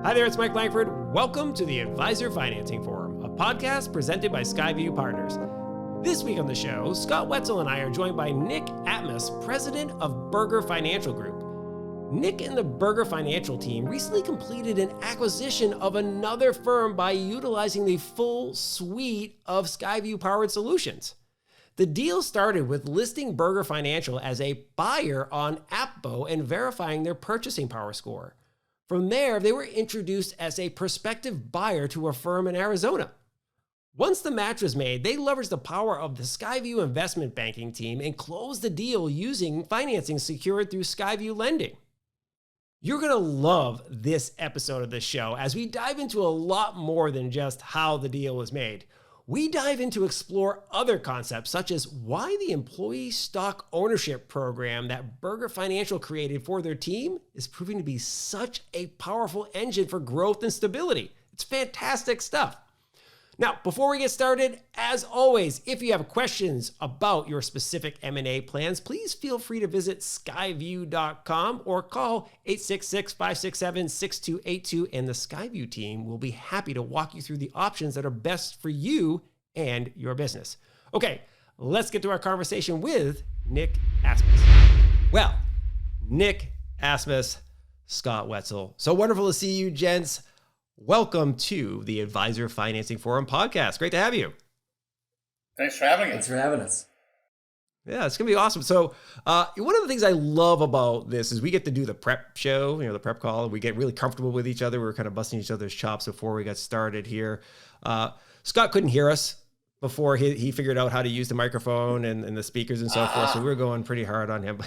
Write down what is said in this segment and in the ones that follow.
Hi there, it's Mike Langford. Welcome to the Advisor Financing Forum, a podcast presented by SkyView Partners. This week on the show, Scott Wetzel and I are joined by Nick Asmus, president of Berger Financial Group. Nick and the Berger Financial team recently completed an acquisition of another firm by utilizing the full suite of SkyView powered solutions. The deal started with listing Berger Financial as a buyer on Appbo and verifying their purchasing power score. From there, they were introduced as a prospective buyer to a firm in Arizona. Once the match was made, they leveraged the power of the SkyView investment banking team and closed the deal using financing secured through SkyView lending. You're going to love this episode of the show as we dive into a lot more than just how the deal was made. We dive into explore other concepts such as why the employee stock ownership program that Berger Financial created for their team is proving to be such a powerful engine for growth and stability. It's fantastic stuff. Now, before we get started, as always, if you have questions about your specific M&A plans, please feel free to visit skyview.com or call 866-567-6282, and the SkyView team will be happy to walk you through the options that are best for you and your business. Okay, let's get to our conversation with Nick Asmus. Well, Nick Asmus, Scott Wetzel. So wonderful to see you, gents. Welcome to the Advisor Financing Forum podcast. Great to have you. Thanks for having us. Thanks for having us. Yeah, it's going to be awesome. So one of the things I love about this is we get to do the prep show, the prep call. We get really comfortable with each other. We were kind of busting each other's chops before we got started here. Scott couldn't hear us before he figured out how to use the microphone and the speakers and so forth. So we were going pretty hard on him.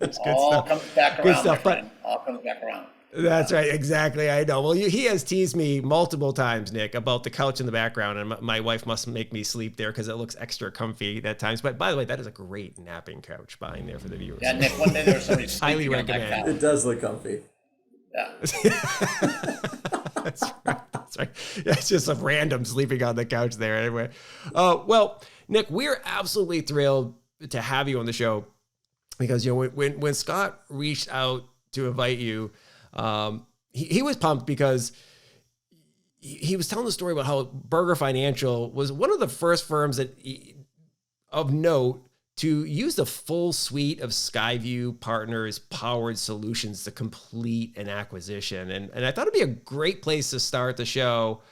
It's good stuff. Comes back around, good stuff, but all comes back around. That's right. Exactly. I know. Well, he has teased me multiple times, Nick, about the couch in the background. And my wife must make me sleep there because it looks extra comfy at times. But by the way, that is a great napping couch behind there for the viewers. Yeah, Nick, one day there was somebody highly sleeping on that recommend. couch. It does look comfy. Yeah. That's right. That's right. Yeah, it's just some random sleeping on the couch there anyway. Well, Nick, we're absolutely thrilled to have you on the show because, when Scott reached out to invite you, he was pumped because he was telling the story about how Berger Financial was one of the first firms of note to use the full suite of SkyView Partners powered solutions to complete an acquisition. And I thought it'd be a great place to start the show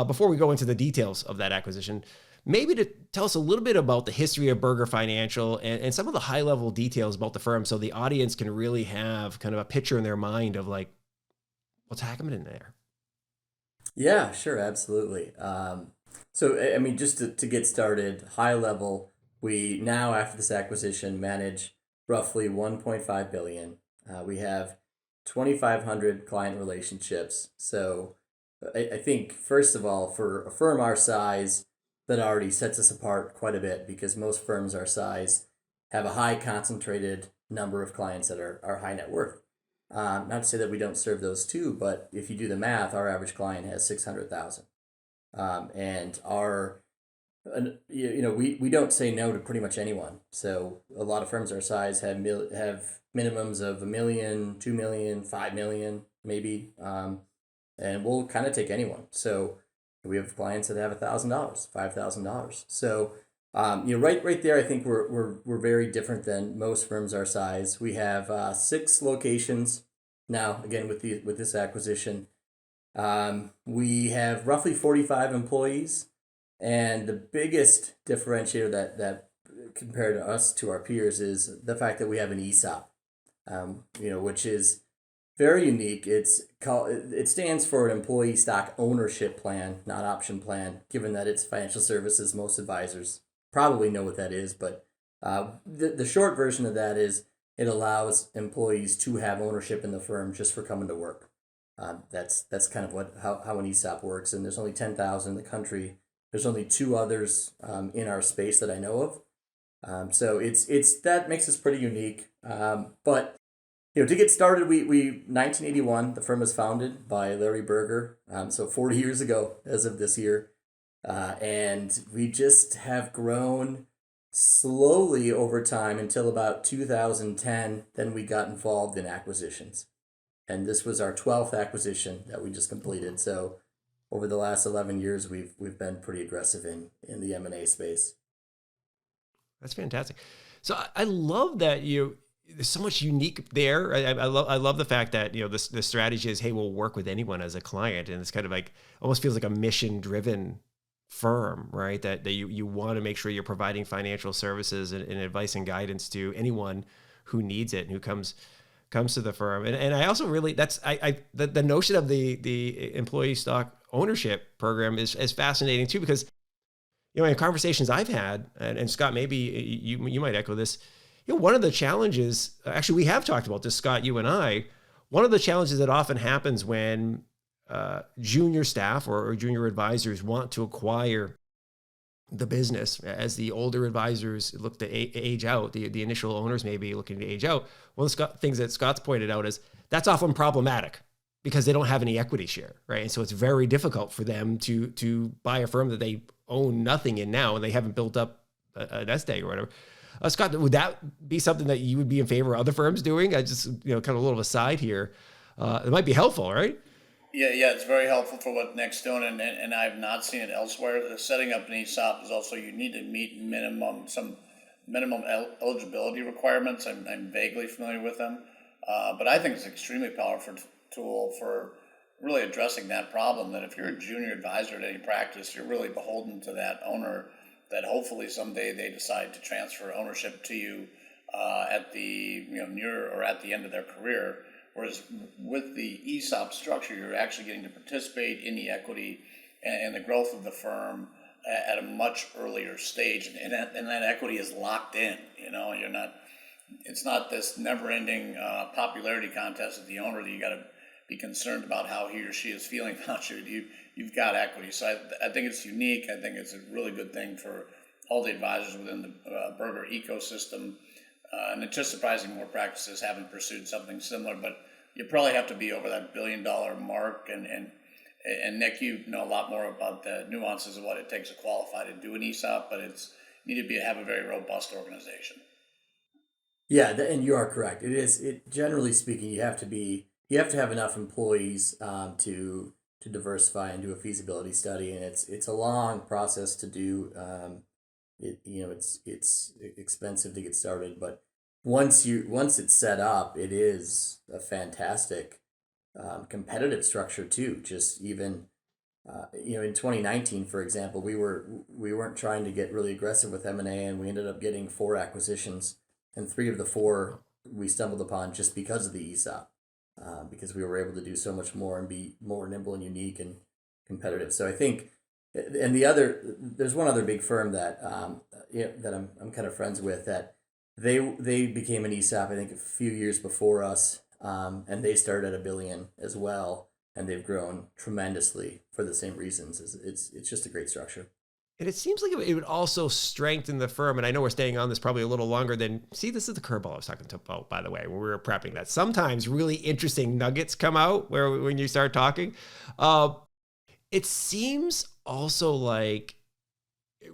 before we go into the details of that acquisition. Maybe to tell us a little bit about the history of Berger Financial and some of the high level details about the firm so the audience can really have kind of a picture in their mind of like what's happening in there. Yeah, sure. Absolutely. So, just to get started, high level, we now, after this acquisition, manage roughly $1.5 billion. We have 2,500 client relationships. So I think, first of all, for a firm our size, that already sets us apart quite a bit because most firms our size have a high concentrated number of clients that are high net worth. Not to say that we don't serve those too, but if you do the math, our average client has 600,000, and we don't say no to pretty much anyone. So a lot of firms our size have minimums of $1 million, $2 million, $5 million, maybe, and we'll kind of take anyone. So we have clients that have $1,000, $5,000. So, right there, I think we're very different than most firms our size. We have 6 locations now. Again, with this acquisition, we have roughly 45 employees, and the biggest differentiator that compared to us to our peers is the fact that we have an ESOP, which is very unique. It stands for an employee stock ownership plan, not option plan, given that it's financial services. Most advisors probably know what that is, but the short version of that is it allows employees to have ownership in the firm just for coming to work. That's kind of how an ESOP works, and there's only 10,000 in the country. There's only 2 others in our space that I know of. So it's that makes us pretty unique. But to get started, we 1981, the firm was founded by Larry Berger, so 40 years ago as of this year, and we just have grown slowly over time until about 2010. Then we got involved in acquisitions. and this was our 12th acquisition that we just completed. So over the last 11 years, we've been pretty aggressive in the M&A space. That's fantastic. So I love that there's so much unique there. I love the fact that, the strategy is, hey, we'll work with anyone as a client. And it's kind of like, almost feels like a mission driven firm, right? That you want to make sure you're providing financial services and advice and guidance to anyone who needs it and who comes to the firm. And I also really, the notion of the employee stock ownership program is fascinating too, because, in conversations I've had, and Scott, maybe you might echo this, one of the challenges, actually we have talked about this, Scott, you and I, one of the challenges that often happens when junior staff or junior advisors want to acquire the business as the older advisors look to age out, the initial owners may be looking to age out. One of the things that Scott's pointed out is that's often problematic because they don't have any equity share, right? And so it's very difficult for them to buy a firm that they own nothing in now and they haven't built up a nest egg or whatever. Scott, would that be something that you would be in favor of other firms doing? I just, kind of a little aside here. It might be helpful, right? Yeah, it's very helpful for what Nick's doing, and I've not seen it elsewhere. Setting up an ESOP is also, you need to meet some minimum eligibility requirements. I'm vaguely familiar with them, but I think it's an extremely powerful tool for really addressing that problem, that if you're a junior advisor at any practice, you're really beholden to that owner, that hopefully someday they decide to transfer ownership to you at the near or at the end of their career. Whereas with the ESOP structure, you're actually getting to participate in the equity and the growth of the firm at a much earlier stage, and that equity is locked in. You're not. It's not this never-ending popularity contest with the owner that you got to be concerned about how he or she is feeling about you. You've got equity, so I think it's unique. I think it's a really good thing for all the advisors within the Berger ecosystem. And it's just surprising more practices haven't pursued something similar, but you probably have to be over that $1 billion mark. And Nick, you know a lot more about the nuances of what it takes to qualify to do an ESOP, but you need to have a very robust organization. Yeah, and you are correct. Generally speaking, you have to have enough employees to diversify and do a feasibility study, and it's a long process to do. It's expensive to get started, but once it's set up, it is a fantastic competitive structure too. Just even in 2019, for example, we weren't trying to get really aggressive with M&A, and we ended up getting 4 acquisitions, and 3 of the 4 we stumbled upon just because of the ESOP, because we were able to do so much more and be more nimble and unique and competitive. So I think. And there's one other big firm that that I'm kind of friends with, that they became an ESOP I think a few years before us, and they started at $1 billion as well, and they've grown tremendously for the same reasons. It's just a great structure. And it seems like it would also strengthen the firm. And I know we're staying on this probably a little longer than, this is the curveball I was talking about, by the way, when we were prepping that. Sometimes really interesting nuggets come out when you start talking. It seems also like,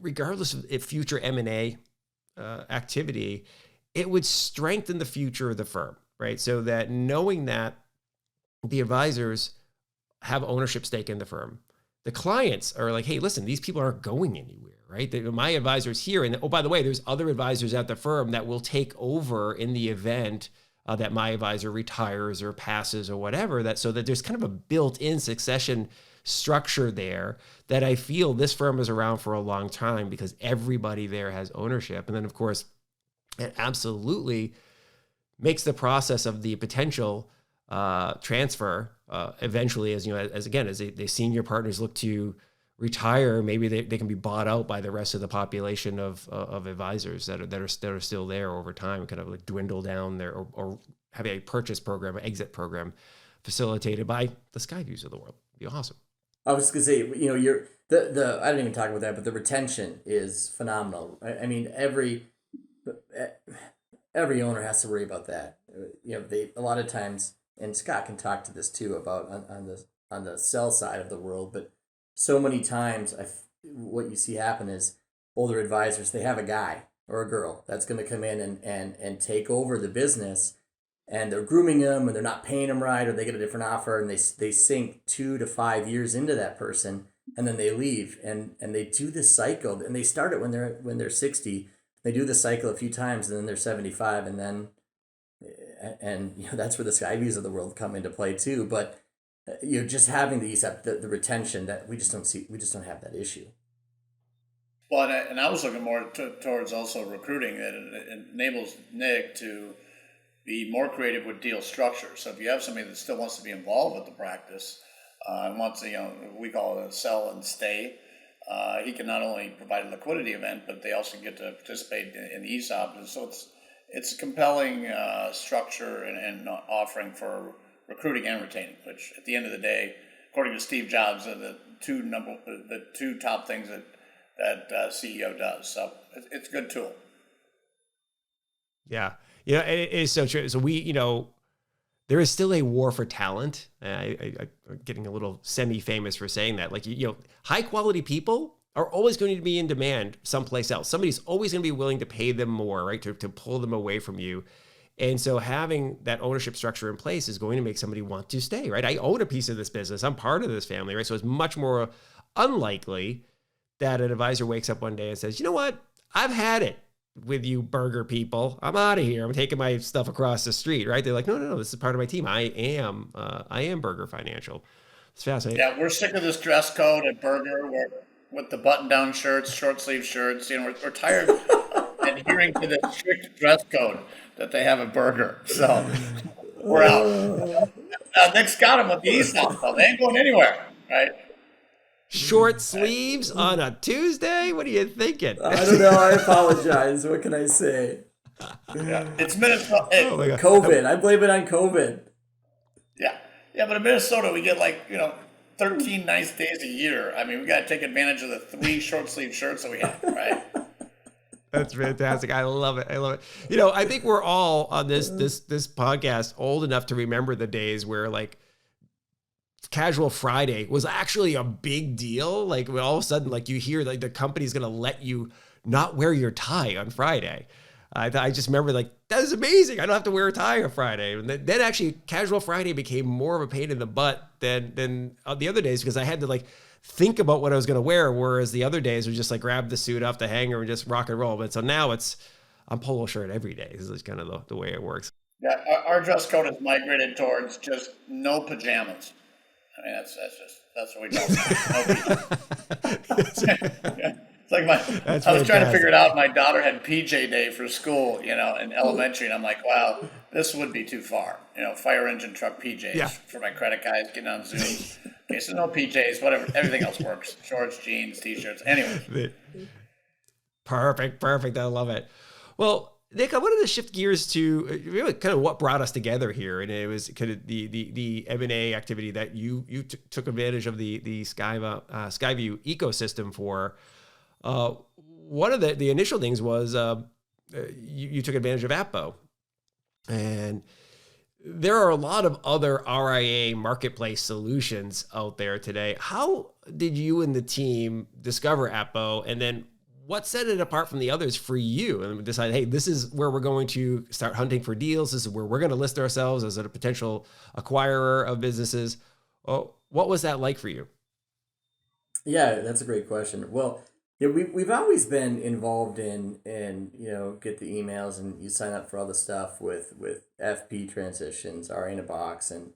regardless of if future M&A activity, it would strengthen the future of the firm, right? So that knowing that the advisors have ownership stake in the firm, the clients are like, hey, listen, these people aren't going anywhere, right? My advisor's here. And by the way, there's other advisors at the firm that will take over in the event that my advisor retires or passes or whatever, so that there's kind of a built-in succession structure there, that I feel this firm is around for a long time because everybody there has ownership. And then of course, it absolutely makes the process of the potential transfer eventually, as the senior partners look to retire, maybe they can be bought out by the rest of the population of advisors that are still there over time, kind of like dwindle down there, or have a purchase program, an exit program facilitated by the SkyViews of the world. It'd be awesome. I was just gonna say, you're the I didn't even talk about that, but the retention is phenomenal. I mean, every owner has to worry about that. They a lot of times, and Scott can talk to this too about on the sell side of the world, but so many times what you see happen is older advisors, they have a guy or a girl that's going to come in and take over the business, and they're grooming them and they're not paying them right, or they get a different offer, and they sink 2 to 5 years into that person, and then they leave, and they do this cycle, and they start it when they're 60. They do the cycle a few times, and then they're 75, and then that's where the SkyViews of the world come into play too. But just having the retention that we just don't have that issue. Well, and I was looking more towards also recruiting. That it enables Nick to be more creative with deal structure. So if you have somebody that still wants to be involved with the practice, and wants to, we call it a sell and stay, he can not only provide a liquidity event, but they also get to participate in the ESOP. And so it's a compelling structure and offering for recruiting and retaining, which at the end of the day, according to Steve Jobs, are the two top things that CEO does. So it's a good tool. Yeah. It is so true. So there is still a war for talent. I'm getting a little semi-famous for saying that. Like, high quality people are always going to be in demand someplace else. Somebody's always going to be willing to pay them more, right? To pull them away from you. And so having that ownership structure in place is going to make somebody want to stay, right? I own a piece of this business. I'm part of this family, right? So it's much more unlikely that an advisor wakes up one day and says, you know what? I've had it with you Berger people. I'm out of here. I'm taking my stuff across the street, right? They're like, no, this is part of my team. I am Berger Financial. It's fascinating. Yeah, we're sick of this dress code at Berger with the button-down shirts, short-sleeve shirts. We're tired of adhering to the strict dress code that they have at Berger. So we're out. Nick's got them with the ESOP, though. They ain't going anywhere, right? Short sleeves on a Tuesday? What are you thinking? I don't know. I apologize. What can I say? Yeah, it's Minnesota. COVID. I blame it on COVID. Yeah, but in Minnesota we get 13 nice days a year. I mean, we got to take advantage of the 3 short sleeve shirts that we have, right? That's fantastic. I love it. I think we're all on this podcast old enough to remember the days where Casual Friday was actually a big deal. Like when all of a sudden, you hear the company's going to let you not wear your tie on Friday. I just remember that is amazing. I don't have to wear a tie on Friday. And then actually Casual Friday became more of a pain in the butt than the other days, because I had to think about what I was going to wear. Whereas the other days were just grab the suit off the hanger and just rock and roll. But so now I'm polo shirt every day. This is kind of the way it works. Yeah. Our dress code has migrated towards just no pajamas. I mean, that's what we call it. It's I was trying to figure it out. My daughter had PJ day for school, in elementary, and I'm like, wow, this would be too far. Fire engine truck PJs for my credit guys getting on Zooms. Okay, so no PJs, whatever. Everything else works. Shorts, jeans, t-shirts. Anyway. Perfect. I love it. Well, Nick, I wanted to shift gears to really kind of what brought us together here, and it was kind of the M&A activity that you took advantage of the SkyView ecosystem for. One of the initial things was you took advantage of Appbo, and there are a lot of other RIA marketplace solutions out there today. How did you and the team discover Appbo, and then what set it apart from the others for you, and decide, hey, this is where we're going to start hunting for deals. This is where we're going to list ourselves as a potential acquirer of businesses. Oh, what was that like for you? Yeah, that's a great question. Well, we've always been involved in get the emails, and you sign up for all the stuff with FP transitions, RIA in a box, and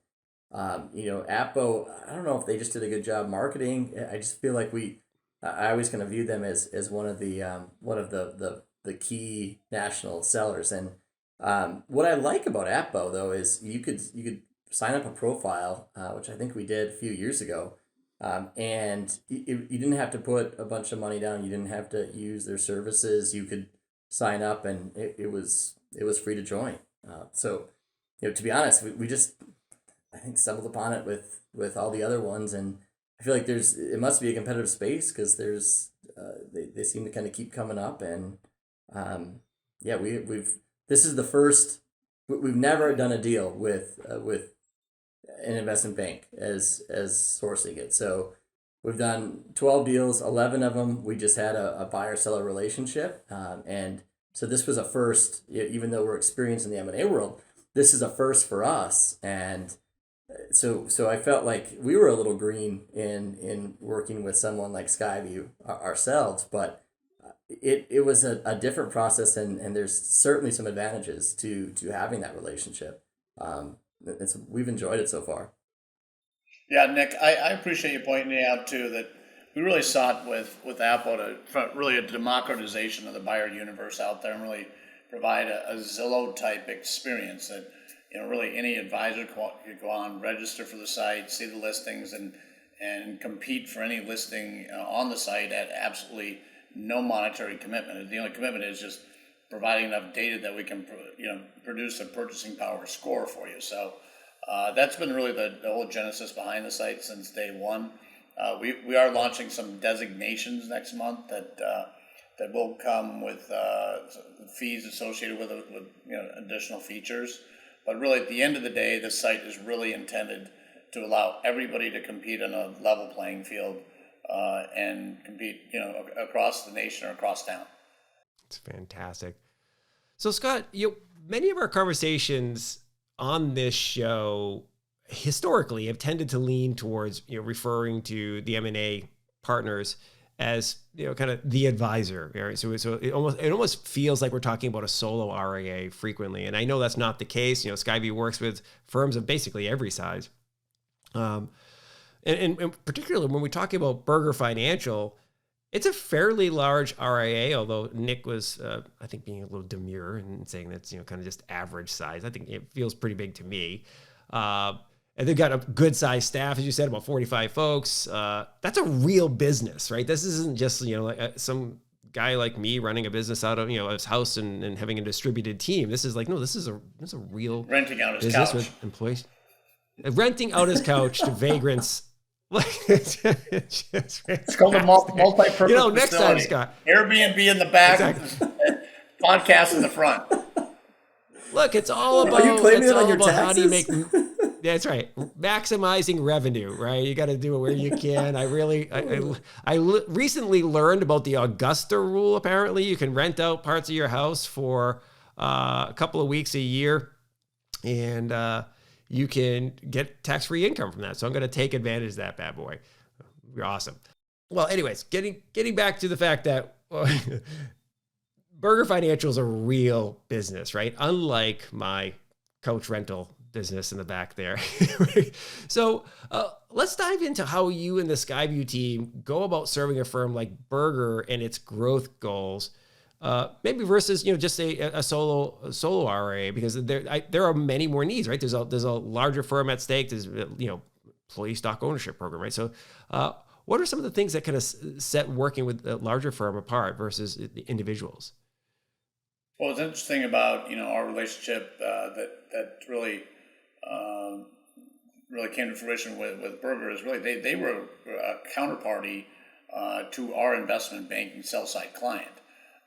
Appbo. I don't know if they just did a good job marketing. I just feel like I always kind of view them as one of the key national sellers. And what I like about Appbo though is you could sign up a profile, which I think we did a few years ago, and you didn't have to put a bunch of money down. You didn't have to use their services. You could sign up, and it was free to join. So to be honest, we just I think stumbled upon it with all the other ones, and I feel like it must be a competitive space, because there's they seem to kind of keep coming up, and this is the first. We've never done a deal with an investment bank as sourcing it. So we've done 12 deals, 11 of them we just had a buyer-seller relationship, and so this was a first. Even though we're experienced in the M&A world, this is a first for us. And so I felt like we were a little green in working with someone like SkyView ourselves, but it was a different process, and there's certainly some advantages to having that relationship. We've enjoyed it so far. Yeah, Nick, I appreciate you pointing out too that we really sought with Appbo for really a democratization of the buyer universe out there and really provide a Zillow type experience that really any advisor could go on, register for the site, see the listings, and compete for any listing on the site at absolutely no monetary commitment. The only commitment is just providing enough data that we can produce a purchasing power score for you. So that's been really the whole genesis behind the site since day one. We are launching some designations next month that will come with fees associated with additional features. But really, at the end of the day, the site is really intended to allow everybody to compete on a level playing field and compete, across the nation or across town. It's fantastic. So, Scott, many of our conversations on this show historically have tended to lean towards referring to the M&A partners as kind of the advisor, right? So it almost feels like we're talking about a solo RIA frequently, and I know that's not the case. SkyView works with firms of basically every size, and particularly when we're talking about Berger Financial, it's a fairly large RIA. Although Nick was, I think, being a little demure and saying that's kind of just average size. I think it feels pretty big to me. And they've got a good sized staff, as you said, about 45 folks. That's a real business, right? This isn't just, like some guy like me running a business out of, his house and having a distributed team. This is this is a real renting out his business couch with employees. Renting out his couch to vagrants. It's called a multi-purpose facility. Next time, Scott. Airbnb in the back, exactly. Podcast in the front. Look, it's all about. Are you claiming it on your taxes? How do you make? That's right. Maximizing revenue, right? You got to do it where you can. I recently learned about the Augusta rule. Apparently, you can rent out parts of your house for a couple of weeks a year, and you can get tax-free income from that. So I'm going to take advantage of that bad boy. You're awesome. Well, anyways, getting back to the fact that Berger Financial is a real business, right? Unlike my couch rental business in the back there. So let's dive into how you and the SkyView team go about serving a firm like Berger and its growth goals, maybe versus just a solo RIA, because there are many more needs, right? There's a larger firm at stake. There's employee stock ownership program, right? So what are some of the things that kind of set working with a larger firm apart versus the individuals? Well, what's interesting about our relationship that really came to fruition with Berger is really they were a counterparty to our investment banking sell side client,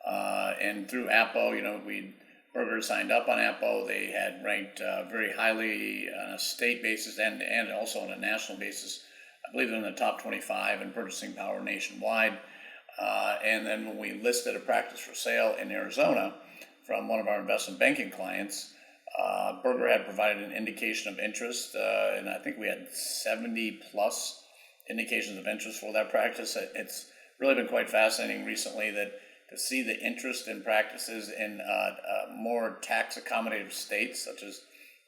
and through Appbo, Berger signed up on Appbo. They had ranked very highly on a state basis and also on a national basis. I believe they're in the top 25 in purchasing power nationwide. And then when we listed a practice for sale in Arizona from one of our investment banking clients, Berger had provided an indication of interest, and I think we had 70 plus indications of interest for that practice. It's really been quite fascinating recently to see the interest in practices in more tax accommodative states such as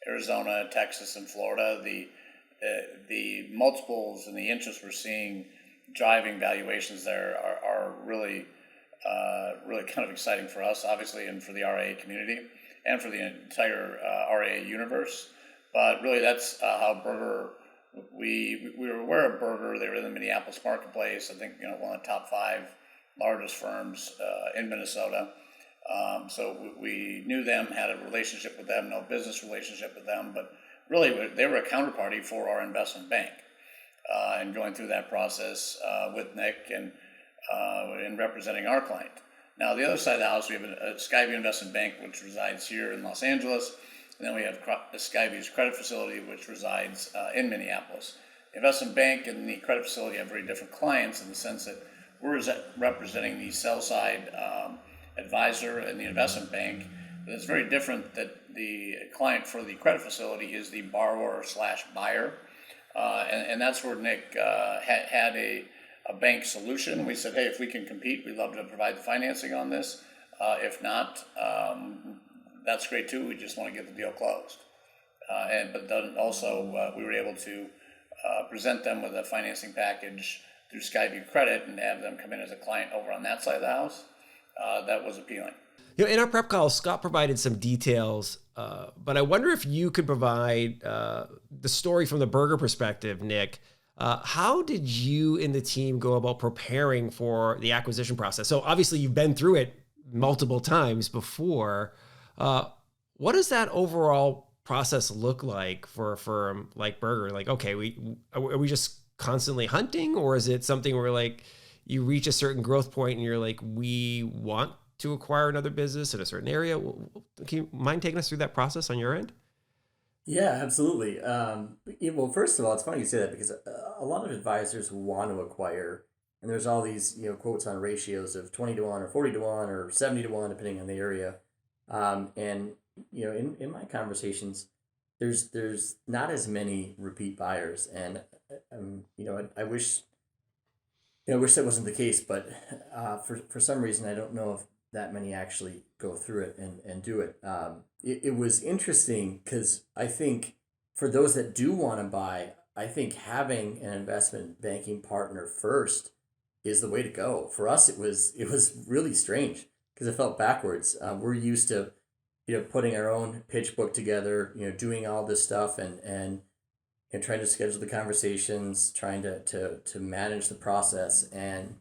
Arizona, Texas, and Florida. The multiples and the interest we're seeing driving valuations there are really kind of exciting for us, obviously, and for the RIA community and for the entire RIA universe. But really, that's how Berger. We were aware of Berger. They were in the Minneapolis marketplace. I think one of the top 5 largest firms in Minnesota. So we knew them, had a relationship with them, no business relationship with them, but really they were a counterparty for our investment bank. And going through that process with Nick and representing our client. Now, the other side of the house, we have a SkyView Investment Bank, which resides here in Los Angeles. And then we have SkyView's credit facility, which resides in Minneapolis. The investment bank and the credit facility have very different clients in the sense that we're representing the sell-side advisor and the investment bank. But it's very different that the client for the credit facility is the borrower slash buyer. And that's where Nick had a bank solution. We said, hey, if we can compete, we'd love to provide the financing on this. If not, that's great too. We just want to get the deal closed. But then also we were able to present them with a financing package through SkyView Credit and have them come in as a client over on that side of the house. That was appealing. In our prep call, Scott provided some details, but I wonder if you could provide the story from the Berger perspective, Nick. How did you and the team go about preparing for the acquisition process? So obviously you've been through it multiple times before. What does that overall process look like for a firm like Berger? Like, okay, are we just constantly hunting, or is it something where like you reach a certain growth point and you're like, we want to acquire another business in a certain area? Can you mind taking us through that process on your end? Yeah, absolutely. Well, first of all, it's funny you say that because a lot of advisors want to acquire, and there's all these quotes on ratios of 20-1 or 40-1 or 70-1 depending on the area. And in my conversations, there's not as many repeat buyers, and I wish that wasn't the case, but for some reason I don't know if that many actually go through it and do it. It was interesting because I think for those that do want to buy, I think having an investment banking partner first is the way to go. For us, it was really strange because it felt backwards. We're used to putting our own pitch book together, doing all this stuff and trying to schedule the conversations, trying to manage the process, and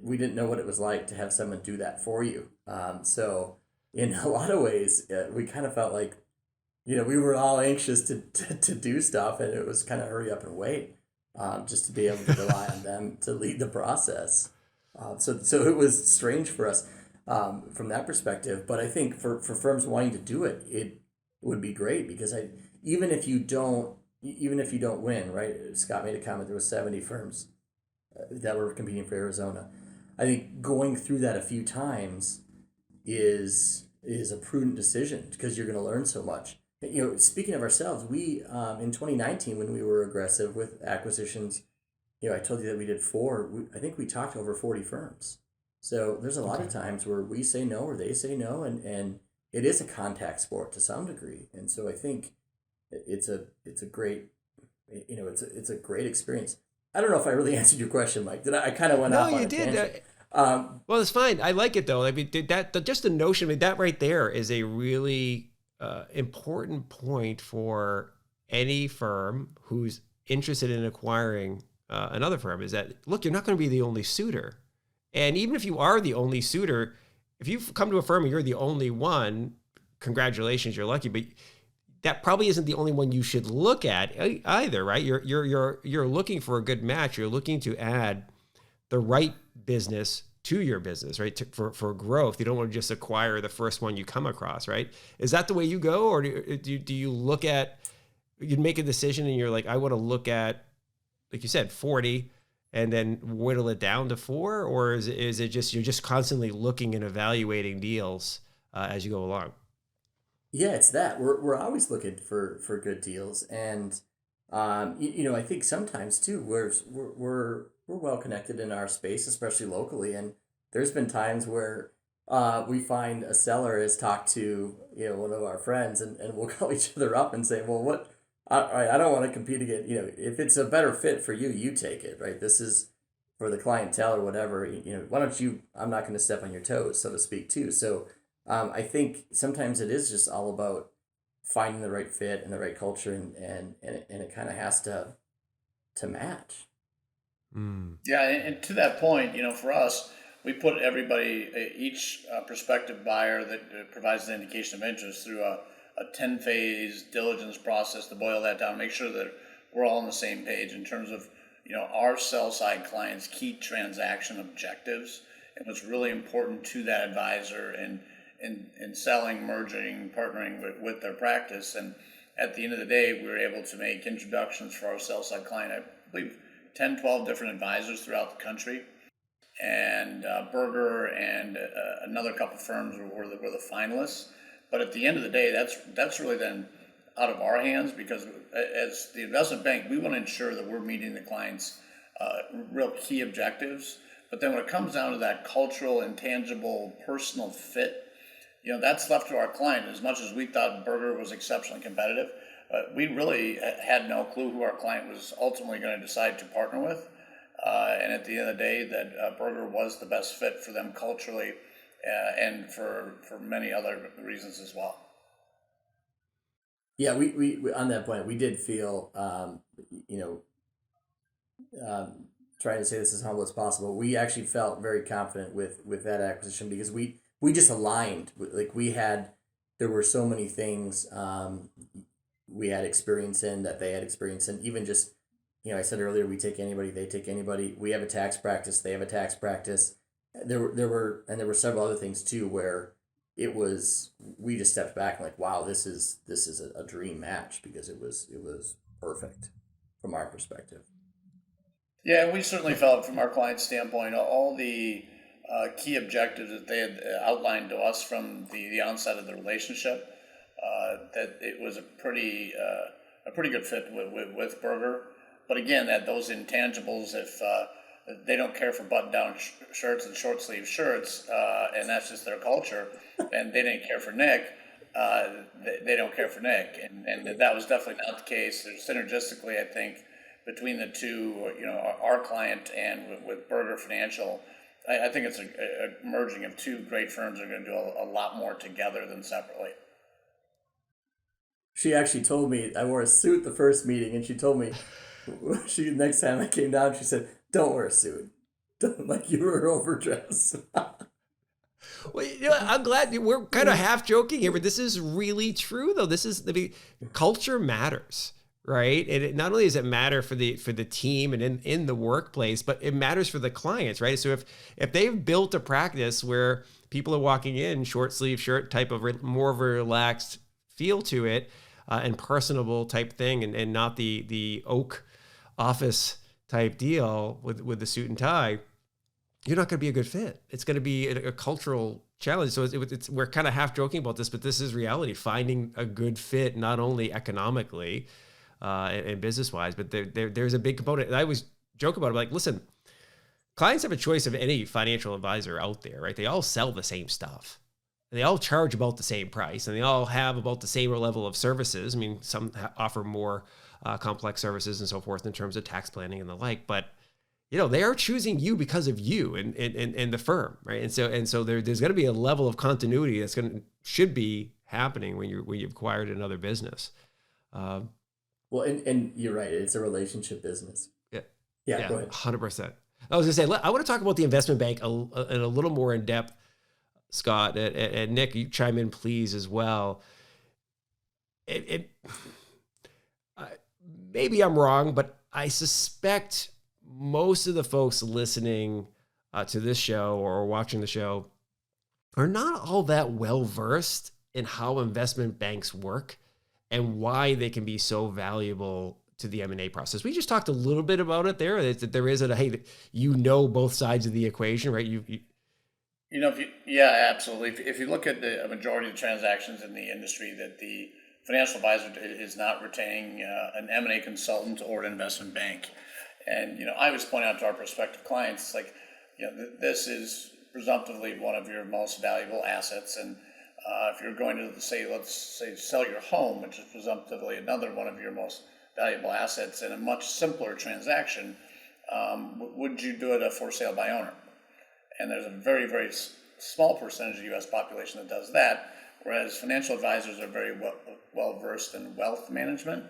we didn't know what it was like to have someone do that for you. So in a lot of ways, we kind of felt like, we were all anxious to do stuff, and it was kind of hurry up and wait, just to be able to rely on them to lead the process. So it was strange for us from that perspective. But I think for firms wanting to do it, it would be great because even if you don't win, right? Scott made a comment. There was 70 firms that were competing for Arizona. I think going through that a few times is a prudent decision because you're going to learn so much. Speaking of ourselves, we in 2019 when we were aggressive with acquisitions, I told you that we did 4. I think we talked to over 40 firms. So there's a lot of times where we say no or they say no, and it is a contact sport to some degree. And so I think it's a great it's a great experience. I don't know if I really answered your question, Mike. Did I kind of went off on a tangent? No, you did. Well, it's fine. I like it though. I mean, just the notion, I mean, that right there is a really important point for any firm who's interested in acquiring another firm is that, look, you're not going to be the only suitor. And even if you are the only suitor, if you've come to a firm and you're the only one, congratulations, you're lucky. But that probably isn't the only one you should look at either, right? You're looking for a good match. You're looking to add the right business to your business, right? For growth. You don't want to just acquire the first one you come across, right? Is that the way you go? Or do you look at, you make a decision and you're like, I want to look at, like you said, 40 and then whittle it down to 4? Or is it just, you're just constantly looking and evaluating deals as you go along? Yeah, it's that we're always looking for good deals, and I think sometimes too we're well connected in our space, especially locally, and there's been times where we find a seller has talked to one of our friends, and we'll call each other up and say, well, what? I don't want to compete again. If it's a better fit for you, you take it, right? This is for the clientele or whatever. Why don't you? I'm not going to step on your toes, so to speak, too. So. I think sometimes it is just all about finding the right fit and the right culture, and it kind of has to match. Yeah, and to that point, for us, we put everybody, each prospective buyer that provides an indication of interest through a 10-phase diligence process to boil that down, make sure that we're all on the same page in terms of our sell side clients' key transaction objectives and what's really important to that advisor and in selling, merging, partnering with their practice. And at the end of the day, we were able to make introductions for our sell-side client, I believe 10, 12 different advisors throughout the country. and Berger and another couple firms were the finalists. But at the end of the day, that's really then out of our hands, because as the investment bank, we want to ensure that we're meeting the client's real key objectives. But then when it comes down to that cultural, intangible, personal fit, that's left to our client. As much as we thought Berger was exceptionally competitive, we really had no clue who our client was ultimately going to decide to partner with. And at the end of the day, that Berger was the best fit for them culturally, and for many other reasons as well. Yeah, we on that point, we did feel, trying to say this as humble as possible, we actually felt very confident with that acquisition, because we just aligned. Like, there were so many things we had experience in that they had experience in. Even just, I said earlier, we take anybody, they take anybody. We have a tax practice, they have a tax practice. There were several other things too where we just stepped back and like, wow, this is a dream match, because it was perfect from our perspective. Yeah, we certainly felt from our client's standpoint, all the key objectives that they had outlined to us from the onset of the relationship, that it was a pretty good fit with Berger. But again, that those intangibles, if they don't care for button-down shirts and short-sleeve shirts, and that's just their culture, and they didn't care for Nick, they don't care for Nick. And that was definitely not the case. There's synergistically, I think, between the two, our client and with Berger Financial, I think it's a merging of two great firms that are going to do a lot more together than separately. She actually told me I wore a suit the first meeting, and she told me next time I came down, she said, "Don't wear a suit. Don't, like, you were overdressed." Well, I'm glad we're kind of half joking here, but this is really true, though. Culture matters, right? And not only does it matter for the team and in the workplace, but it matters for the clients, right? So if they've built a practice where people are walking in short sleeve shirt type of more of a relaxed feel to it, and personable type thing, and not the oak office type deal with the suit and tie, you're not going to be a good fit. It's going to be a cultural challenge. So we're kind of half joking about this, but this is reality. Finding a good fit, not only economically and business wise, but there's a big component. And I always joke about it, like, listen, clients have a choice of any financial advisor out there, right? They all sell the same stuff. They all charge about the same price, and they all have about the same level of services. I mean, some offer more complex services and so forth in terms of tax planning and the like, but they are choosing you because of you and the firm, right? And so there's going to be a level of continuity should be happening when you've acquired another business. Well, and you're right. It's a relationship business. Yeah. Go ahead. 100%. I was going to say, I want to talk about the investment bank in a little more in depth, Scott, and Nick. You chime in, please, as well. Maybe I'm wrong, but I suspect most of the folks listening to this show or watching the show are not all that well versed in how investment banks work and why they can be so valuable to the M&A process. We just talked a little bit about it there. That there is both sides of the equation, right? Yeah, absolutely. If you look at the majority of the transactions in the industry, that the financial advisor is not retaining an M&A consultant or an investment bank. And, I always point out to our prospective clients, like, this is presumptively one of your most valuable assets. And if you're going to let's say, sell your home, which is presumptively another one of your most valuable assets in a much simpler transaction, would you do it a for sale by owner? And there's a very, very small percentage of the U.S. population that does that, whereas financial advisors are very well versed in wealth management.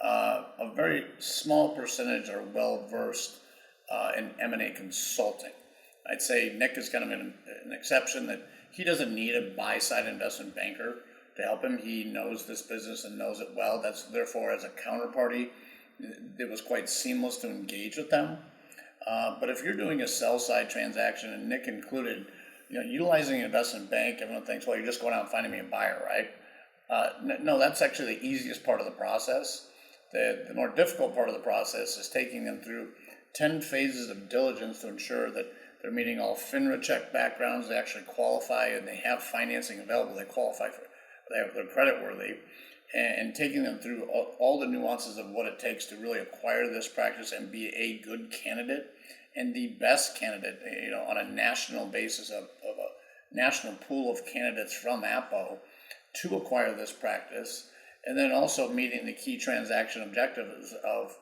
A very small percentage are well versed in M&A consulting. I'd say Nick is kind of an exception, that he doesn't need a buy-side investment banker to help him. He knows this business and knows it well. That's therefore, as a counterparty, it was quite seamless to engage with them. But if you're doing a sell-side transaction, and Nick included, utilizing an investment bank, everyone thinks, well, you're just going out and finding me a buyer, right? No, that's actually the easiest part of the process. The more difficult part of the process is taking them through 10 phases of diligence to ensure that they're meeting all FINRA check backgrounds, they actually qualify and they have financing available, they qualify for, they're credit worthy, and taking them through all the nuances of what it takes to really acquire this practice and be a good candidate and the best candidate, on a national basis of a national pool of candidates from Appbo to acquire this practice. And then also meeting the key transaction objectives of,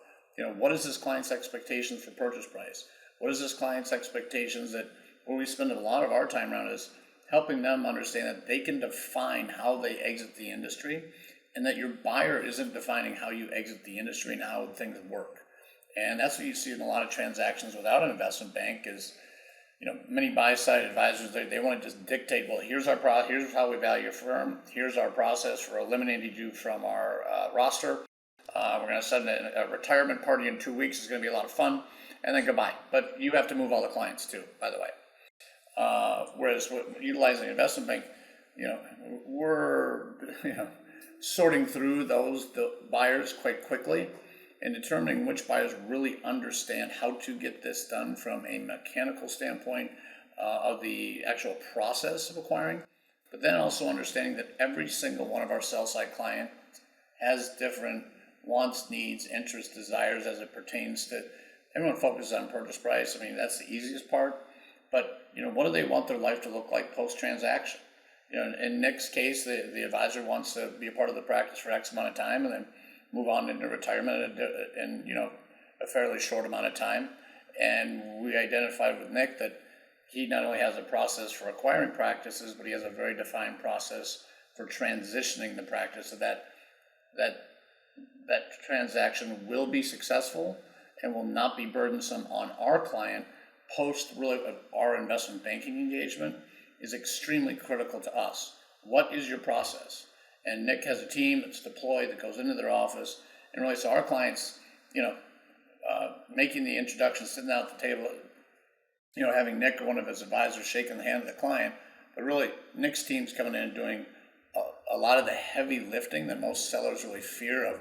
what is this client's expectations for purchase price? What is this client's expectations that where we spend a lot of our time around is helping them understand that they can define how they exit the industry and that your buyer isn't defining how you exit the industry and how things work. And that's what you see in a lot of transactions without an investment bank is, many buy-side advisors, they want to just dictate, well, here's how we value your firm. Here's our process for eliminating you from our roster. We're going to send a retirement party in 2 weeks. It's going to be a lot of fun. And then goodbye. But you have to move all the clients too, by the way. Whereas utilizing an investment bank, we're sorting through the buyers quite quickly and determining which buyers really understand how to get this done from a mechanical standpoint of the actual process of acquiring, but then also understanding that every single one of our sell-side clients has different wants, needs, interests, desires as it pertains to, everyone focuses on purchase price. I mean, that's the easiest part, but what do they want their life to look like post-transaction? In Nick's case, the advisor wants to be a part of the practice for X amount of time and then move on into retirement in a fairly short amount of time. And we identified with Nick that he not only has a process for acquiring practices, but he has a very defined process for transitioning the practice so that transaction will be successful and will not be burdensome on our client post really our investment banking engagement is extremely critical to us. What is your process? And Nick has a team that's deployed that goes into their office and really so our clients, making the introduction, sitting down at the table, having Nick or one of his advisors shaking the hand of the client, but really Nick's team's coming in and doing a lot of the heavy lifting that most sellers really fear of,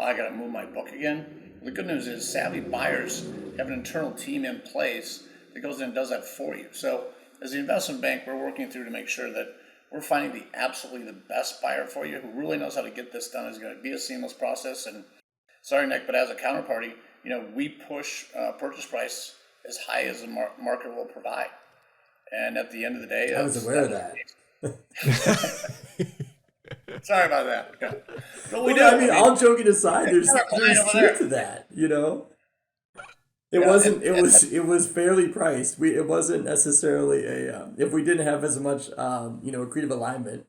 I got to move my book again. The good news is savvy buyers have an internal team in place that goes in and does that for you. So as the investment bank, we're working through to make sure that we're finding absolutely the best buyer for you who really knows how to get this done. Is going to be a seamless process. And sorry, Nick, but as a counterparty, we push purchase price as high as the market will provide. And at the end of the day, I was aware of that. Sorry about that. Yeah. But we well, do. I mean, all joking aside, there's truth to that. It wasn't. It was fairly priced. It wasn't necessarily a. If we didn't have as much, accretive alignment,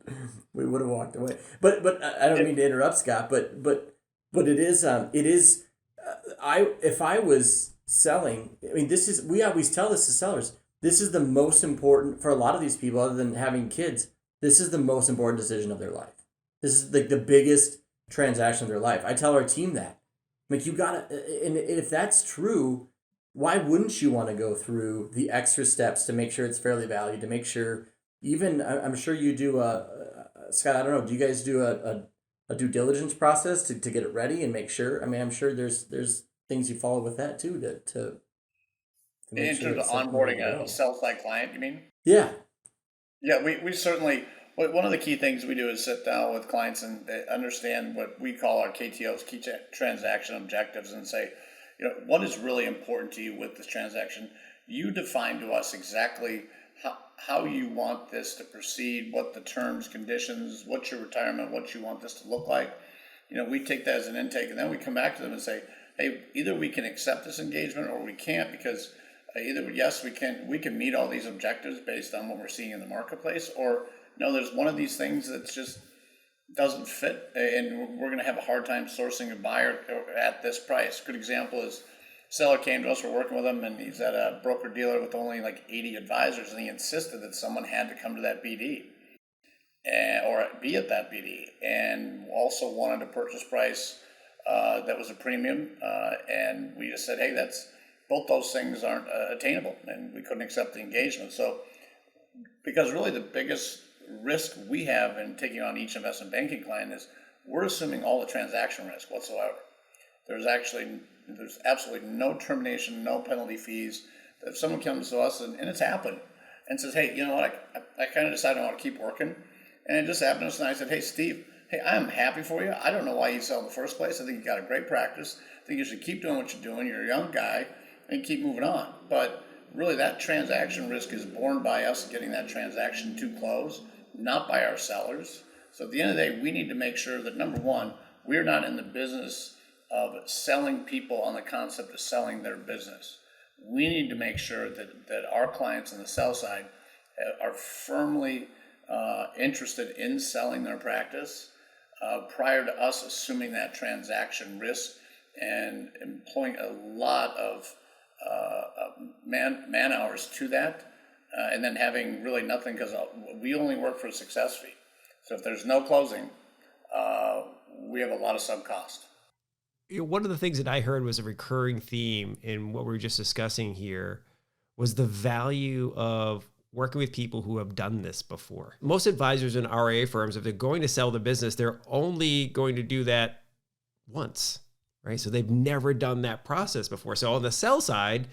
we would have walked away. But I don't mean to interrupt, Scott. But it is. If I was selling, I mean, this is. We always tell this to sellers. This is the most important for a lot of these people, other than having kids. This is the most important decision of their life. This is like the biggest transaction of their life. I tell our team that. Like, you gotta, and if that's true, why wouldn't you want to go through the extra steps to make sure it's fairly valued, to make sure, even, I'm sure you do, Scott, I don't know, do you guys do a due diligence process to get it ready and make sure? I mean, I'm sure there's things you follow with that too, to make sure. In terms of onboarding a sell-side client, you mean? Yeah. Yeah, we certainly, one of the key things we do is sit down with clients and understand what we call our KTOs, key transaction objectives, and say, what is really important to you with this transaction? You define to us exactly how you want this to proceed, what the terms, conditions, what's your retirement, what you want this to look like. We take that as an intake, and then we come back to them and say, hey, either we can accept this engagement or we can't, because either yes, we can meet all these objectives based on what we're seeing in the marketplace, or no, there's one of these things that just doesn't fit, and we're going to have a hard time sourcing a buyer at this price. Good example is seller came to us, we're working with him, and he's at a broker dealer with only like 80 advisors, and he insisted that someone had to come to that BD or be at that BD, and also wanted a purchase price that was a premium, and we just said, hey, both those things aren't attainable, and we couldn't accept the engagement. So, because really the biggest risk we have in taking on each investment banking client is we're assuming all the transaction risk whatsoever. There's absolutely no termination, no penalty fees. if someone comes to us, and it's happened, and says, hey, you know what, I kind of decided I want to keep working. And it just happened to us, and I said, hey, Steve, hey, I'm happy for you. I don't know why you sell in the first place. I think you got a great practice. I think you should keep doing what you're doing. You're a young guy, and keep moving on. But really, that transaction risk is borne by us getting that transaction to close, not by our sellers. So at the end of the day, we need to make sure that, number one, we're not in the business of selling people on the concept of selling their business. We need to make sure that our clients on the sell side are firmly interested in selling their practice prior to us assuming that transaction risk and employing a lot of man hours to that, and then having really nothing, because we only work for a success fee. So if there's no closing, we have a lot of sub cost. One of the things that I heard was a recurring theme in what we were just discussing here was the value of working with people who have done this before. Most advisors in RIA firms, if they're going to sell the business, they're only going to do that once, right? So they've never done that process before. So on the sell side,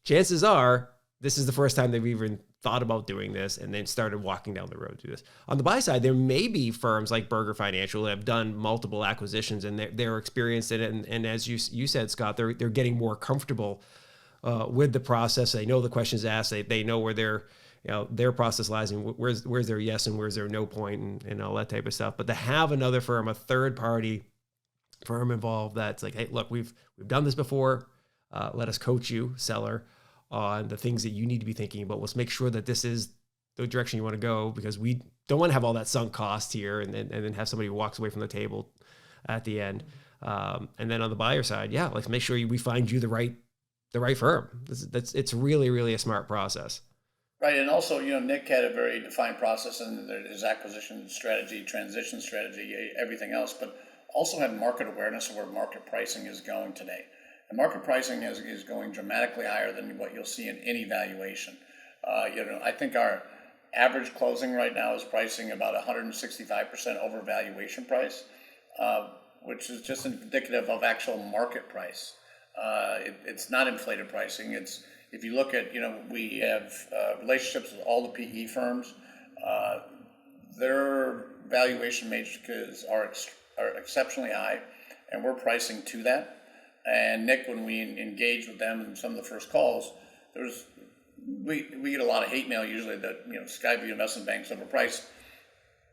chances are this is the first time they've even thought about doing this and then started walking down the road to this. On the buy side, there may be firms like Berger Financial that have done multiple acquisitions and they're experienced in it. And as you said, Scott, they're getting more comfortable with the process. They know the questions asked. They know where their process lies and where's their yes and where's their no point and all that type of stuff. But to have another firm, a third party firm involved, that's like, hey, look, we've done this before. Let us coach you, seller, on the things that you need to be thinking about. Let's make sure that this is the direction you want to go, because we don't want to have all that sunk cost here and then have somebody who walks away from the table at the end. And then on the buyer side, yeah, let's make sure we find you the right firm. It's really, really a smart process. Right, and also, Nick had a very defined process in his acquisition strategy, transition strategy, everything else, but also had market awareness of where market pricing is going today. And market pricing is going dramatically higher than what you'll see in any valuation. I think our average closing right now is pricing about 165% over valuation price, which is just indicative of actual market price. It's not inflated pricing. If you look at, we have relationships with all the PE firms. Their valuation matrices are exceptionally high, and we're pricing to that. And Nick, when we engage with them in some of the first calls, we get a lot of hate mail usually that SkyView investment banks overpriced.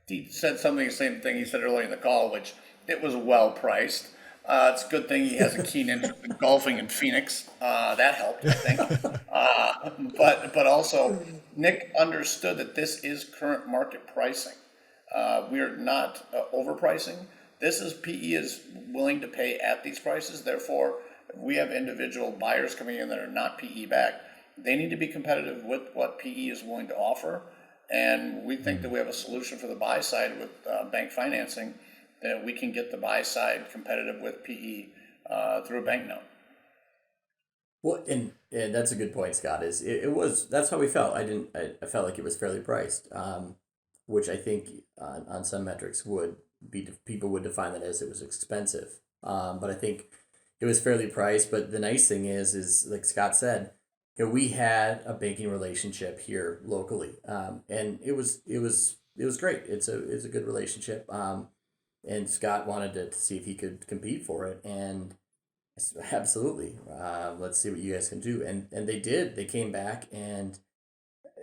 He said the same thing he said earlier in the call, which it was well priced. It's a good thing he has a keen interest in golfing in Phoenix. That helped, I think. But also, Nick understood that this is current market pricing. We're not overpricing. This is PE is willing to pay at these prices. Therefore, if we have individual buyers coming in that are not PE backed, they need to be competitive with what PE is willing to offer. And we think that we have a solution for the buy side with bank financing, that we can get the buy side competitive with PE through a bank note. Well, and that's a good point, Scott. That's how we felt. I felt like it was fairly priced, which I think on some metrics people would define that as it was expensive. But I think it was fairly priced. But the nice thing is like Scott said, we had a banking relationship here locally, and it was great. It's a good relationship. And Scott wanted to see if he could compete for it, and absolutely, let's see what you guys can do. And they did. They came back and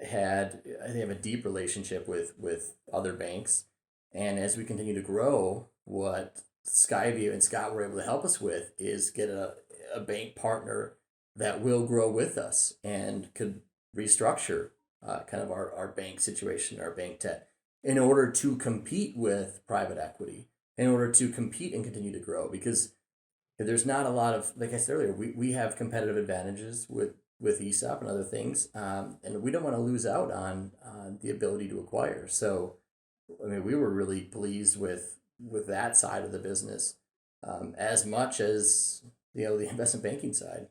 they have a deep relationship with other banks. And as we continue to grow, what SkyView and Scott were able to help us with is get a bank partner that will grow with us and could restructure kind of our bank situation, our bank debt, in order to compete with private equity, in order to compete and continue to grow. Because there's not a lot of, like I said earlier, we have competitive advantages with ESOP and other things, and we don't want to lose out on the ability to acquire. So, I mean, we were really pleased with that side of the business as much as the investment banking side.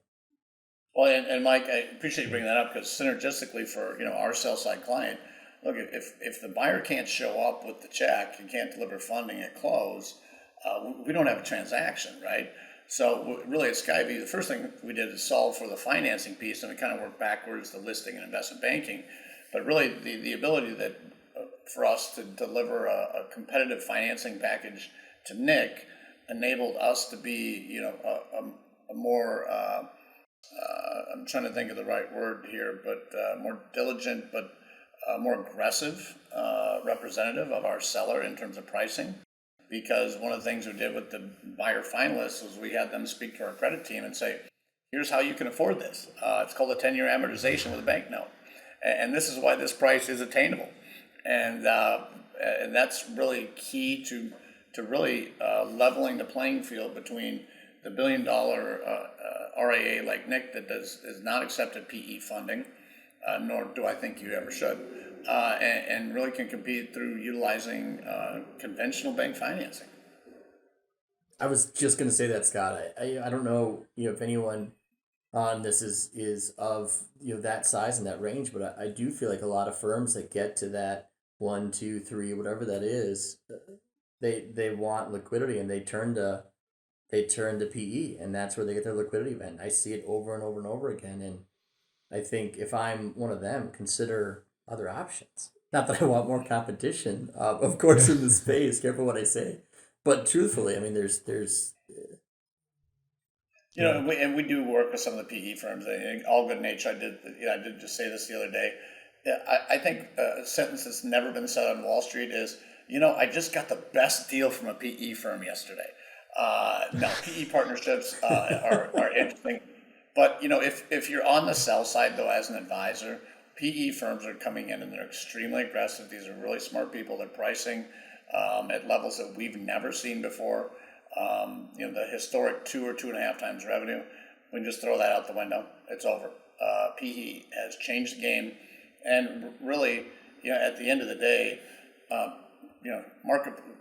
Well, and Mike, I appreciate you bringing that up, because synergistically for our sell side client, look, if the buyer can't show up with the check and can't deliver funding at close, we don't have a transaction, right? So really at SkyView, the first thing we did is solve for the financing piece, and we kind of worked backwards to listing and investment banking. But really the ability that for us to deliver a competitive financing package to Nick enabled us to be, a more, I'm trying to think of the right word here, but more diligent, but more aggressive representative of our seller in terms of pricing. Because one of the things we did with the buyer finalists was we had them speak to our credit team and say, here's how you can afford this. It's called a 10-year amortization with a bank note. And this is why this price is attainable. And that's really key to really leveling the playing field between the $1 billion RIA like Nick that is not accepted PE funding, nor do I think you ever should, and really can compete through utilizing conventional bank financing. I was just going to say that, Scott. I don't know, if anyone on this is of that size and that range, but I do feel like a lot of firms that get to that 1, 2, 3, whatever that is, they want liquidity and they turn to PE, and that's where they get their liquidity event. I see it over and over and over again, and I think if I'm one of them, consider other options. Not that I want more competition, of course, in the space. Careful what I say, but truthfully, I mean, there's we do work with some of the PE firms. All good nature. I did just say this the other day. Yeah, I think a sentence that's never been said on Wall Street is, I just got the best deal from a PE firm yesterday. No, PE partnerships are interesting. But, if you're on the sell side, though, as an advisor, PE firms are coming in and they're extremely aggressive. These are really smart people. They're pricing at levels that we've never seen before. The historic 2 or 2.5 times revenue, we can just throw that out the window. It's over. PE has changed the game. And really, at the end of the day,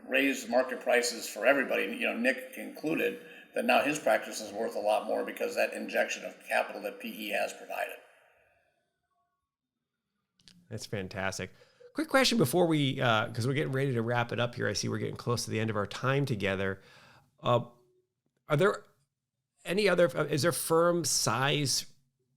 raise market prices for everybody, Nick included, that now his practice is worth a lot more because that injection of capital that PE has provided. That's fantastic. Quick question before we, because we're getting ready to wrap it up here. I see we're getting close to the end of our time together. Are there any other, is there firm size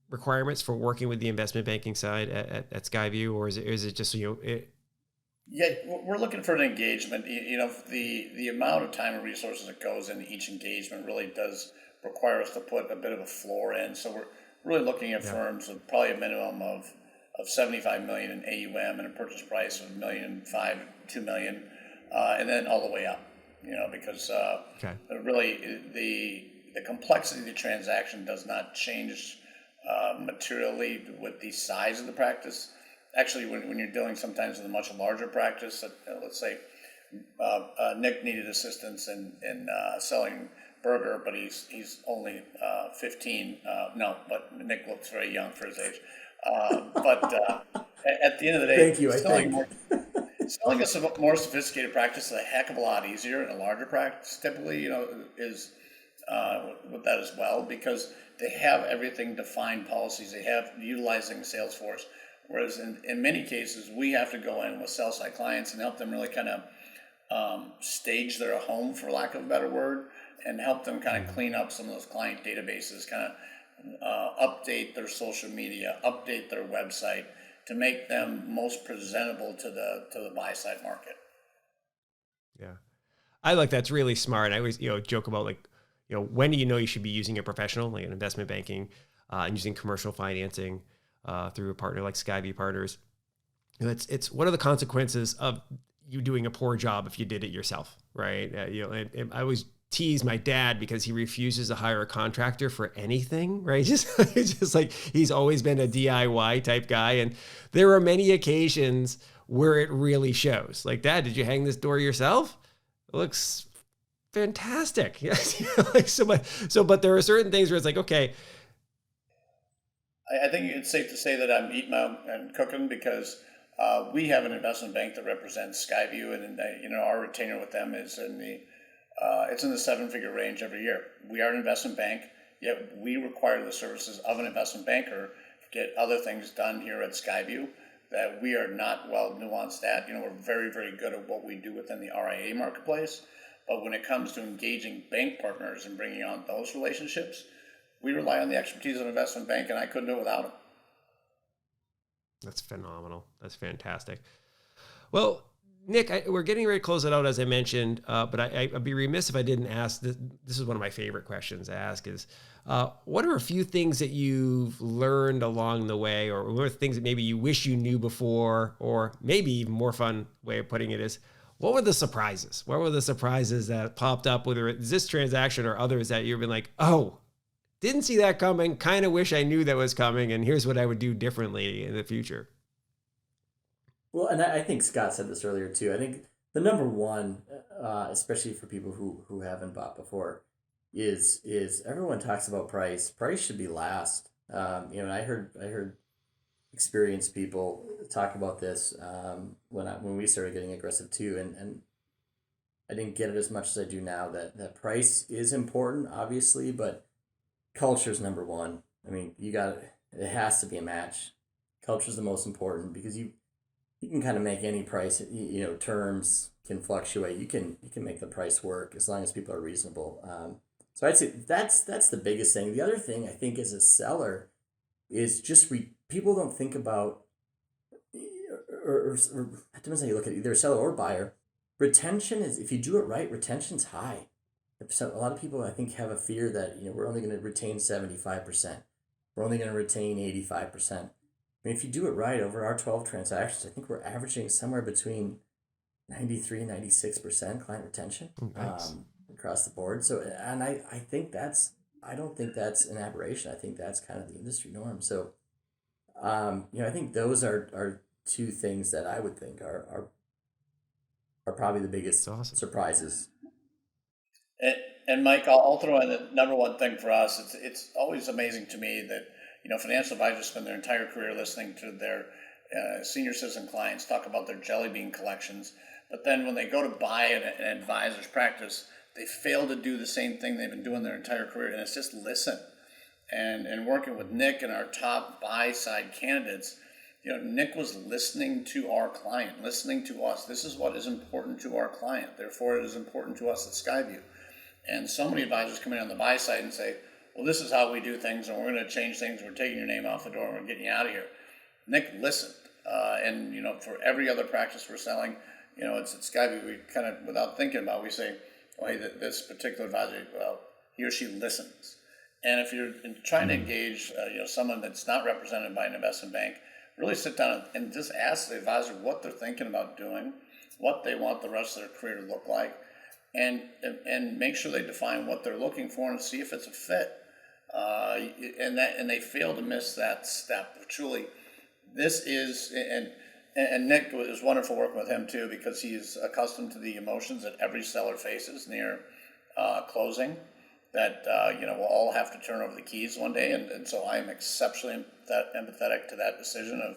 requirements for working with the investment banking side at SkyView, or is it just, Yeah, we're looking for an engagement. The amount of time and resources that goes into each engagement really does require us to put a bit of a floor in. So we're really looking at firms with probably a minimum of 75 million in AUM and a purchase price of $1.5 million, $2 million, and then all the way up. Because really the complexity of the transaction does not change materially with the size of the practice. Actually, when you're dealing sometimes with a much larger practice, let's say Nick needed assistance in selling Berger, but he's only 15. No, but Nick looks very young for his age. But at the end of the day, thank you. selling a more sophisticated practice is a heck of a lot easier, and a larger practice typically, is with that as well, because they have everything defined policies. They have utilizing Salesforce. Whereas in many cases, we have to go in with sell-side clients and help them really kind of stage their home, for lack of a better word, and help them kind of clean up some of those client databases, kind of update their social media, update their website to make them most presentable to the buy-side market. Yeah, I like that's really smart. I always joke about when do you should be using a professional like an investment banking and using commercial financing through a partner like SkyView Partners. It's what are the consequences of you doing a poor job if you did it yourself, right? And I always tease my dad because he refuses to hire a contractor for anything, right? Just like he's always been a DIY type guy, and there are many occasions where it really shows. Like, Dad, did you hang this door yourself? It looks fantastic. But there are certain things where it's like, okay. I think it's safe to say that I'm eating and cooking because we have an investment bank that represents SkyView, and our retainer with them is in the 7-figure range every year. We are an investment bank, yet we require the services of an investment banker to get other things done here at SkyView that we are not well nuanced at. We're very, very good at what we do within the RIA marketplace, But when it comes to engaging bank partners and bringing on those relationships, we rely on the expertise of an investment bank, and I couldn't do it without them. That's phenomenal. That's fantastic. Well, Nick, we're getting ready to close it out, as I mentioned, but I'd be remiss if I didn't ask, this is one of my favorite questions to ask is, what are a few things that you've learned along the way, or what are things that maybe you wish you knew before, or maybe even more fun way of putting it is, what were the surprises? What were the surprises that popped up, whether it's this transaction or others that you've been like, oh, didn't see that coming, kind of wish I knew that was coming, and here's what I would do differently in the future? Well, and I think Scott said this earlier too. I think the number one, especially for people who haven't bought before, is everyone talks about price. Price should be last. And I heard experienced people talk about this when we started getting aggressive too, and I didn't get it as much as I do now. That price is important, obviously, but culture is number one. I mean, it has to be a match. Culture is the most important because you can kind of make any price, terms can fluctuate. You can make the price work as long as people are reasonable. So I'd say that's the biggest thing. The other thing I think as a seller is just people don't think about, or it depends how you look at it, either a seller or buyer. Retention is, if you do it right, retention's high. A lot of people I think have a fear that we're only going to retain 75%. We're only going to retain 85%. I mean, if you do it right over our 12 transactions, I think we're averaging somewhere between 93 and 96% client retention. Nice. Across the board. So, and I don't think that's an aberration. I think that's kind of the industry norm. So, I think those are two things that I would think are probably the biggest surprises. And Mike, I'll throw in the number one thing for us. It's always amazing to me that financial advisors spend their entire career listening to their senior citizen clients talk about their jelly bean collections, but then when they go to buy an advisor's practice, they fail to do the same thing they've been doing their entire career, and it's just listen. And working with Nick and our top buy side candidates, Nick was listening to our client, listening to us. This is what is important to our client. Therefore, it is important to us at SkyView. And so many advisors come in on the buy side and say, well, this is how we do things, and we're going to change things. We're taking your name off the door, and we're getting you out of here. Nick listened. And for every other practice we're selling, it's at SkyView, we kind of, without thinking about it, we say, well, hey, this particular advisor, well, he or she listens. And if you're trying to engage, someone that's not represented by an investment bank, really sit down and just ask the advisor what they're thinking about doing, what they want the rest of their career to look like, and make sure they define what they're looking for and see if it's a fit. And they fail to miss that step. Truly, this is, and Nick, it was wonderful working with him too, because he's accustomed to the emotions that every seller faces near closing, that we'll all have to turn over the keys one day, and so I am exceptionally empathetic to that decision of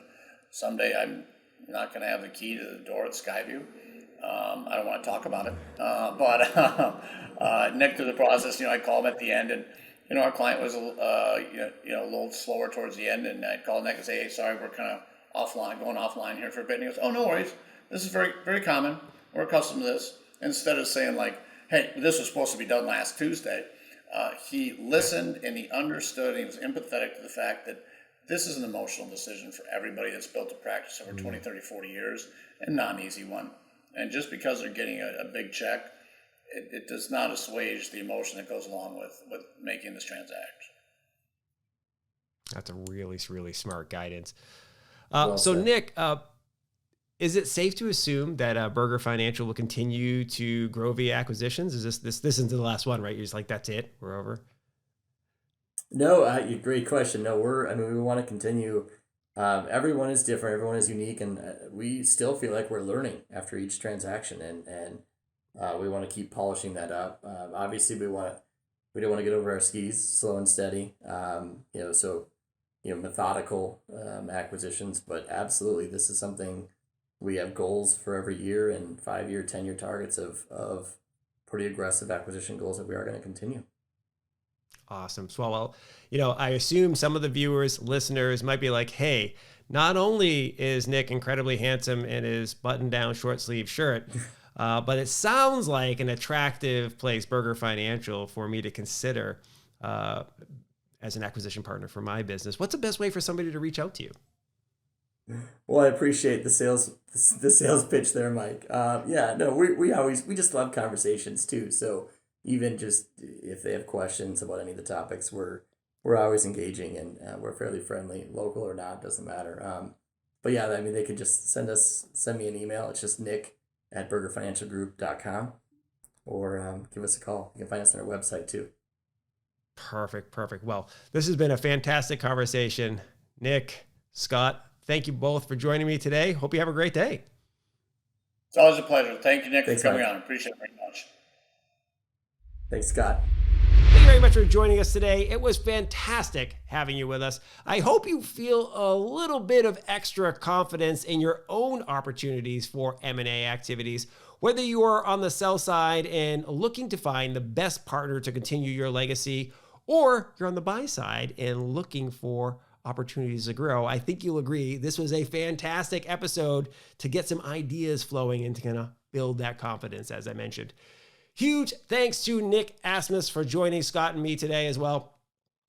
someday I'm not going to have the key to the door at SkyView. I don't want to talk about it, but Nick, through the process, I called him at the end, and our client was a little slower towards the end, and I called Nick and say, hey, sorry, we're kind of going offline here for a bit. And he goes, oh, no worries. This is very, very common. We're accustomed to this. Instead of saying like, hey, this was supposed to be done last Tuesday, he listened and he understood and he was empathetic to the fact that this is an emotional decision for everybody that's built a practice over 20, 30, 40 years, and not an easy one. And just because they're getting a big check, it does not assuage the emotion that goes along with making this transaction. That's a really, really smart guidance. Well so said. Nick, is it safe to assume that Berger Financial will continue to grow via acquisitions? Is this isn't the last one, right? You're just like, that's it, we're over? No, great question. No, we want to continue. Everyone is different. Everyone is unique, and we still feel like we're learning after each transaction, and we want to keep polishing that up. Obviously, we don't want to get over our skis, slow and steady. Methodical acquisitions, but absolutely, this is something we have goals for every year and 5-year, 10-year targets of pretty aggressive acquisition goals that we are going to continue. Awesome. So, well, I assume some of the viewers, listeners might be like, hey, not only is Nick incredibly handsome in his button-down short sleeve shirt, But it sounds like an attractive place, Berger Financial, for me to consider as an acquisition partner for my business. What's the best way for somebody to reach out to you? Well, I appreciate the sales pitch there, Mike. We just love conversations too. So even just if they have questions about any of the topics, we're always engaging, and we're fairly friendly, local or not, doesn't matter. But yeah, I mean, they could just send me an email. It's just nick@bergerfinancialgroup.com, or give us a call. You can find us on our website too. Perfect. Well, this has been a fantastic conversation. Nick, Scott, thank you both for joining me today. Hope you have a great day. It's always a pleasure. Thank you, Nick, Thanks, for coming Mike. on. Appreciate it very much. Thanks, Scott. Thank you very much for joining us today. It was fantastic having you with us. I hope you feel a little bit of extra confidence in your own opportunities for M&A activities. Whether you are on the sell side and looking to find the best partner to continue your legacy, or you're on the buy side and looking for opportunities to grow, I think you'll agree this was a fantastic episode to get some ideas flowing and to kind of build that confidence, as I mentioned. Huge thanks to Nick Asmus for joining Scott and me today as well.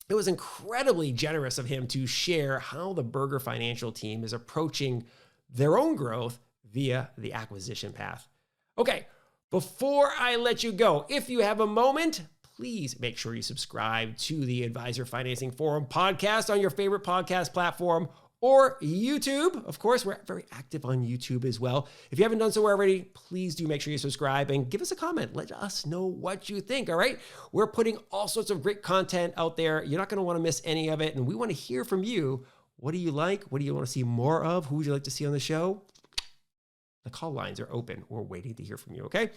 It was incredibly generous of him to share how the Berger Financial team is approaching their own growth via the acquisition path. Okay, before I let you go, if you have a moment, please make sure you subscribe to the Advisor Financing Forum podcast on your favorite podcast platform or YouTube. Of course, we're very active on YouTube as well. If you haven't done so already, please do make sure you subscribe and give us a comment. Let us know what you think, all right? We're putting all sorts of great content out there. You're not going to want to miss any of it, and we want to hear from you. What do you like? What do you want to see more of? Who would you like to see on the show? The call lines are open. We're waiting to hear from you, okay?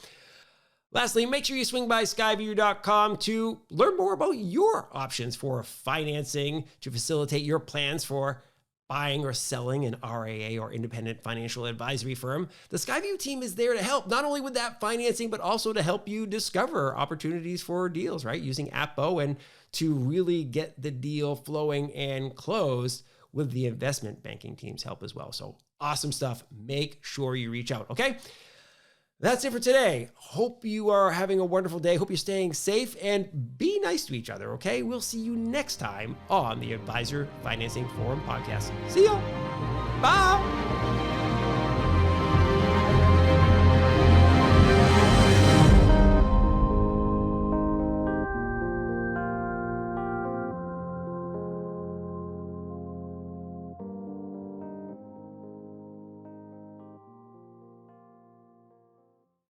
Lastly, make sure you swing by SkyView.com to learn more about your options for financing to facilitate your plans for buying or selling an RIA or independent financial advisory firm. The SkyView team is there to help, not only with that financing, but also to help you discover opportunities for deals, right? Using Appbo, and to really get the deal flowing and closed with the investment banking team's help as well. So awesome stuff. Make sure you reach out, okay? That's it for today. Hope you are having a wonderful day. Hope you're staying safe, and be nice to each other, okay? We'll see you next time on the Advisor Financing Forum podcast. See ya. Bye.